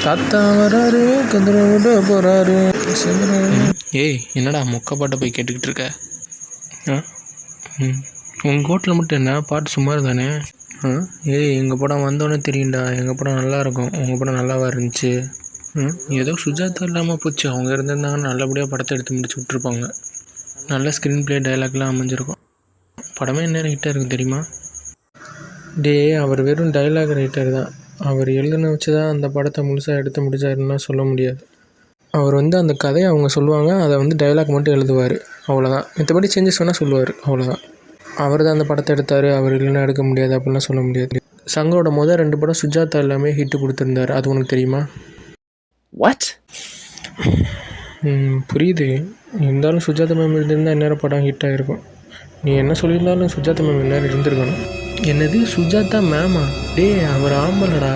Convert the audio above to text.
தாத்தா வராரு கதிர விட போகிறாரு. ஏய் என்னடா மொக்க பாட்டை போய் கேட்டுக்கிட்டு இருக்க? உங்கள் கோட்டில் மட்டும் என்ன பாட்டு சுமார் தானே? ஏய் எங்கள் படம் வந்தோன்னே தெரியும்டா, எங்கள் படம் நல்லாயிருக்கும், உங்கள் படம் நல்லாவா இருந்துச்சு? ஏதோ சுஜாதா இல்லாமல் போச்சு. அவங்க இருந்திருந்தாங்கன்னா நல்லபடியாக படத்தை எடுத்து முடிச்சு விட்ருப்பாங்க. நல்ல ஸ்க்ரீன் ப்ளே டைலாக்லாம் அமைஞ்சிருக்கும். படமே என்ன ரைட்டாக இருக்குது தெரியுமா? அவர் வெறும் டைலாக் ரைட்டர் தான். அவர் எழுதுன வச்சு தான் அந்த படத்தை முழுசாக எடுத்து முடிச்சாருன்னா சொல்ல முடியாது. அவர் அந்த கதையை அவங்க சொல்லுவாங்க, அதை டைலாக் மட்டும் எழுதுவார், அவ்வளோதான். மற்றபடி சேஞ்சஸ் வேணால் சொல்லுவார், அவ்வளோதான். அவர் தான் அந்த படத்தை எடுத்தார், அவர் இல்லைன்னா எடுக்க முடியாது அப்படின்லாம் சொல்ல முடியாது. சங்கரோட முதல் 2 படம் சுஜாதா எல்லாமே ஹிட்டு கொடுத்துருந்தார். அது உனக்கு தெரியுமா? வாட்? புரியுது. இருந்தாலும் சுஜாதா மேம் இருந்திருந்தால் இந்நேரம் படம் ஹிட் ஆகிருக்கும். நீ என்ன சொல்லியிருந்தாலும் சுஜாதா மேம் இந்நேரம் இருந்திருக்கணும். என்னது சுஜாதா மேமா? அவர் ஆம்பலடா.